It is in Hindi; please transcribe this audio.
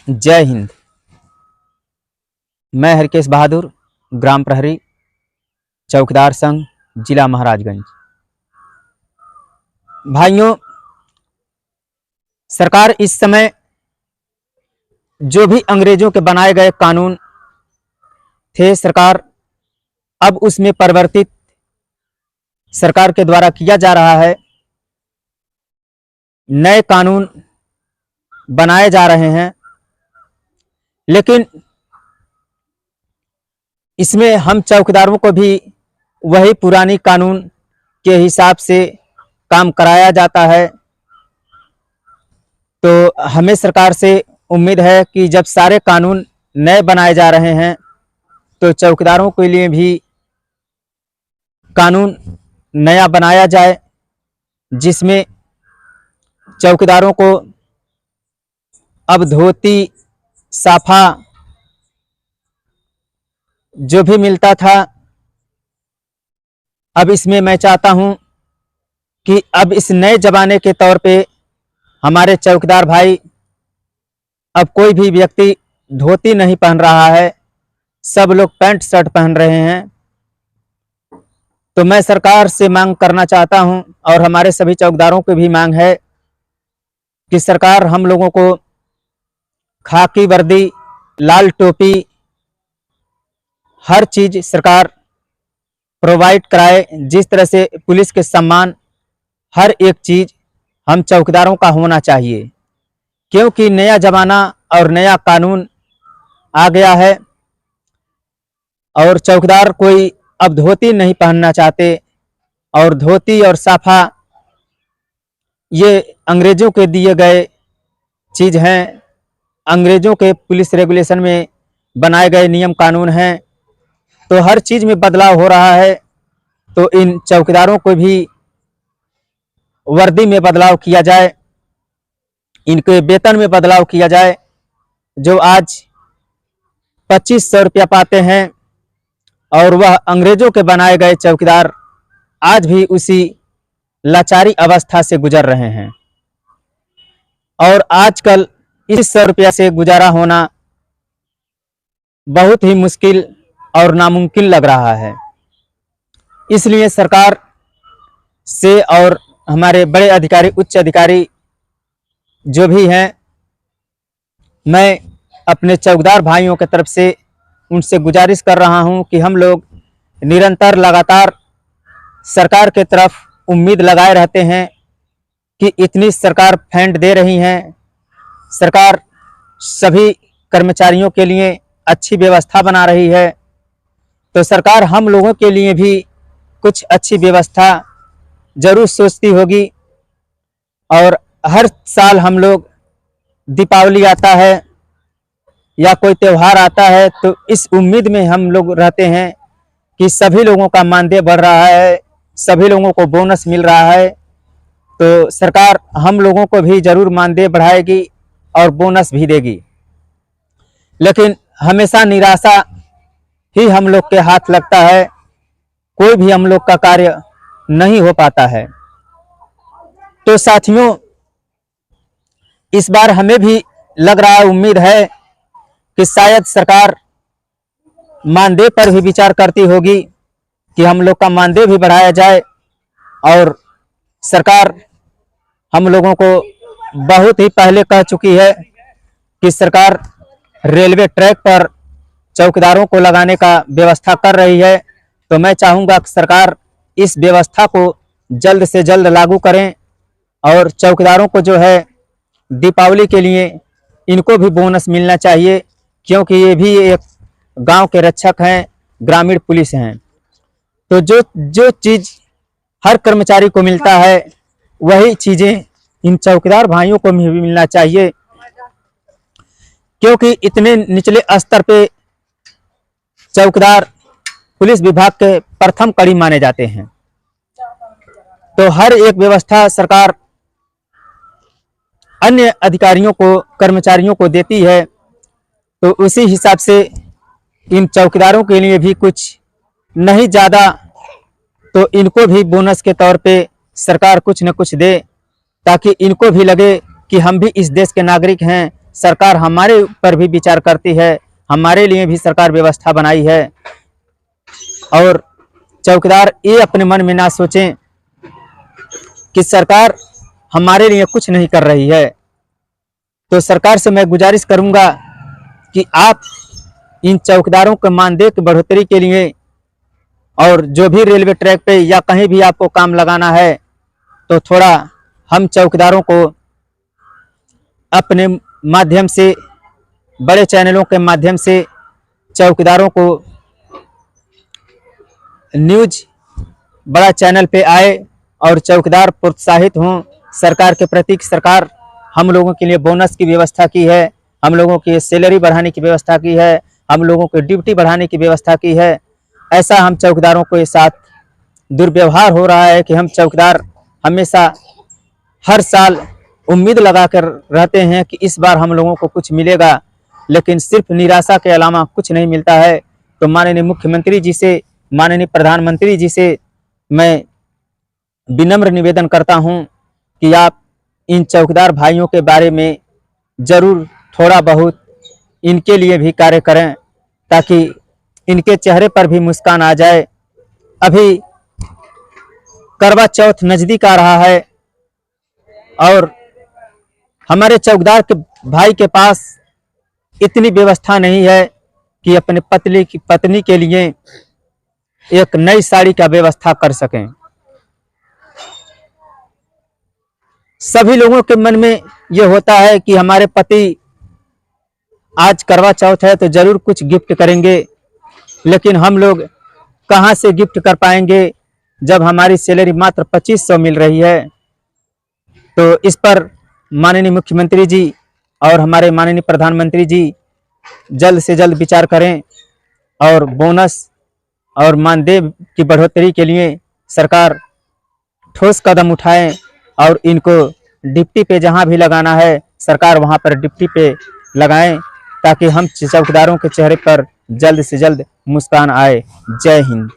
जय हिंद। मैं हरकेश बहादुर, ग्राम प्रहरी, चौकीदार संघ, जिला महाराजगंज। भाइयों, सरकार इस समय जो भी अंग्रेजों के बनाए गए कानून थे, सरकार अब उसमें परिवर्तित सरकार के द्वारा किया जा रहा है। नए कानून बनाए जा रहे हैं, लेकिन इसमें हम चौकीदारों को भी वही पुरानी कानून के हिसाब से काम कराया जाता है। तो हमें सरकार से उम्मीद है कि जब सारे कानून नए बनाए जा रहे हैं तो चौकीदारों के लिए भी कानून नया बनाया जाए, जिसमें चौकीदारों को अब धोती साफा जो भी मिलता था, अब इसमें मैं चाहता हूं कि अब इस नए जमाने के तौर पे हमारे चौकीदार भाई, अब कोई भी व्यक्ति धोती नहीं पहन रहा है, सब लोग पैंट शर्ट पहन रहे हैं। तो मैं सरकार से मांग करना चाहता हूं और हमारे सभी चौकीदारों की भी मांग है कि सरकार हम लोगों को खाकी वर्दी, लाल टोपी, हर चीज सरकार प्रोवाइड कराए। जिस तरह से पुलिस के सम्मान, हर एक चीज हम चौकीदारों का होना चाहिए, क्योंकि नया जमाना और नया कानून आ गया है और चौकीदार कोई अब धोती नहीं पहनना चाहते। और धोती और साफा ये अंग्रेजों के दिए गए चीज हैं, अंग्रेजों के पुलिस रेगुलेशन में बनाए गए नियम कानून हैं। तो हर चीज में बदलाव हो रहा है, तो इन चौकीदारों को भी वर्दी में बदलाव किया जाए, इनके वेतन में बदलाव किया जाए। जो आज 2500 रुपया पाते हैं और वह अंग्रेजों के बनाए गए चौकीदार आज भी उसी लाचारी अवस्था से गुजर रहे हैं और आजकल इस 100 रुपया से गुजारा होना बहुत ही मुश्किल और नामुमकिन लग रहा है। इसलिए सरकार से और हमारे बड़े अधिकारी, उच्च अधिकारी जो भी हैं, मैं अपने चौकीदार भाइयों की तरफ से उनसे गुजारिश कर रहा हूं कि हम लोग निरंतर लगातार सरकार के तरफ उम्मीद लगाए रहते हैं कि इतनी सरकार फंड दे रही है, सरकार सभी कर्मचारियों के लिए अच्छी व्यवस्था बना रही है, तो सरकार हम लोगों के लिए भी कुछ अच्छी व्यवस्था जरूर सोचती होगी। और हर साल हम लोग दीपावली आता है या कोई त्यौहार आता है, तो इस उम्मीद में हम लोग रहते हैं कि सभी लोगों का मानदेय बढ़ रहा है, सभी लोगों को बोनस मिल रहा है, तो सरकार हम लोगों को भी जरूर मानदेय बढ़ाएगी और बोनस भी देगी। लेकिन हमेशा निराशा ही हम लोग के हाथ लगता है, कोई भी हम लोग का कार्य नहीं हो पाता है। तो साथियों, इस बार हमें भी लग रहा है, उम्मीद है कि शायद सरकार मानदेय पर भी विचार करती होगी कि हम लोग का मानदेय भी बढ़ाया जाए। और सरकार हम लोगों को बहुत ही पहले कह चुकी है कि सरकार रेलवे ट्रैक पर चौकीदारों को लगाने का व्यवस्था कर रही है। तो मैं चाहूँगा कि सरकार इस व्यवस्था को जल्द से जल्द लागू करें और चौकीदारों को जो है दीपावली के लिए इनको भी बोनस मिलना चाहिए, क्योंकि ये भी एक गांव के रक्षक हैं, ग्रामीण पुलिस हैं। तो जो चीज़ हर कर्मचारी को मिलता है, वही चीज़ें इन चौकीदार भाइयों को भी मिलना चाहिए, क्योंकि इतने निचले स्तर पे चौकीदार पुलिस विभाग के प्रथम कड़ी माने जाते हैं। तो हर एक व्यवस्था सरकार अन्य अधिकारियों को, कर्मचारियों को देती है, तो उसी हिसाब से इन चौकीदारों के लिए भी कुछ नहीं ज़्यादा तो इनको भी बोनस के तौर पे सरकार कुछ न कुछ दे, ताकि इनको भी लगे कि हम भी इस देश के नागरिक हैं, सरकार हमारे ऊपर भी विचार करती है, हमारे लिए भी सरकार व्यवस्था बनाई है। और चौकीदार ये अपने मन में ना सोचें कि सरकार हमारे लिए कुछ नहीं कर रही है। तो सरकार से मैं गुजारिश करूंगा कि आप इन चौकीदारों के मानदेय की बढ़ोतरी के लिए और जो भी रेलवे ट्रैक पे या कहीं भी आपको काम लगाना है तो थोड़ा हम चौकीदारों को अपने माध्यम से, बड़े चैनलों के माध्यम से चौकीदारों को न्यूज बड़ा चैनल पे आए और चौकीदार प्रोत्साहित हों सरकार के प्रति। सरकार हम लोगों के लिए बोनस की व्यवस्था की है, हम लोगों की सैलरी बढ़ाने की व्यवस्था की है, हम लोगों की ड्यूटी बढ़ाने की व्यवस्था की है। ऐसा हम चौकीदारों के साथ दुर्व्यवहार हो रहा है कि हम चौकीदार हमेशा हर साल उम्मीद लगा कर रहते हैं कि इस बार हम लोगों को कुछ मिलेगा, लेकिन सिर्फ निराशा के अलावा कुछ नहीं मिलता है। तो माननीय मुख्यमंत्री जी से, माननीय प्रधानमंत्री जी से मैं विनम्र निवेदन करता हूं कि आप इन चौकीदार भाइयों के बारे में जरूर थोड़ा बहुत इनके लिए भी कार्य करें ताकि इनके चेहरे पर भी मुस्कान आ जाए। अभी करवा चौथ नजदीक आ रहा है और हमारे चौकीदार के भाई के पास इतनी व्यवस्था नहीं है कि अपने पत्नी के लिए एक नई साड़ी का व्यवस्था कर सकें। सभी लोगों के मन में यह होता है कि हमारे पति आज करवा चौथ है तो जरूर कुछ गिफ्ट करेंगे, लेकिन हम लोग कहां से गिफ्ट कर पाएंगे जब हमारी सैलरी मात्र 2500 मिल रही है। तो इस पर माननीय मुख्यमंत्री जी और हमारे माननीय प्रधानमंत्री जी जल्द से जल्द विचार करें और बोनस और मानदेय की बढ़ोतरी के लिए सरकार ठोस कदम उठाएं और इनको डिप्टी पे जहां भी लगाना है सरकार वहां पर डिप्टी पे लगाएं ताकि हम चौकीदारों के चेहरे पर जल्द से जल्द मुस्कान आए। जय हिंद।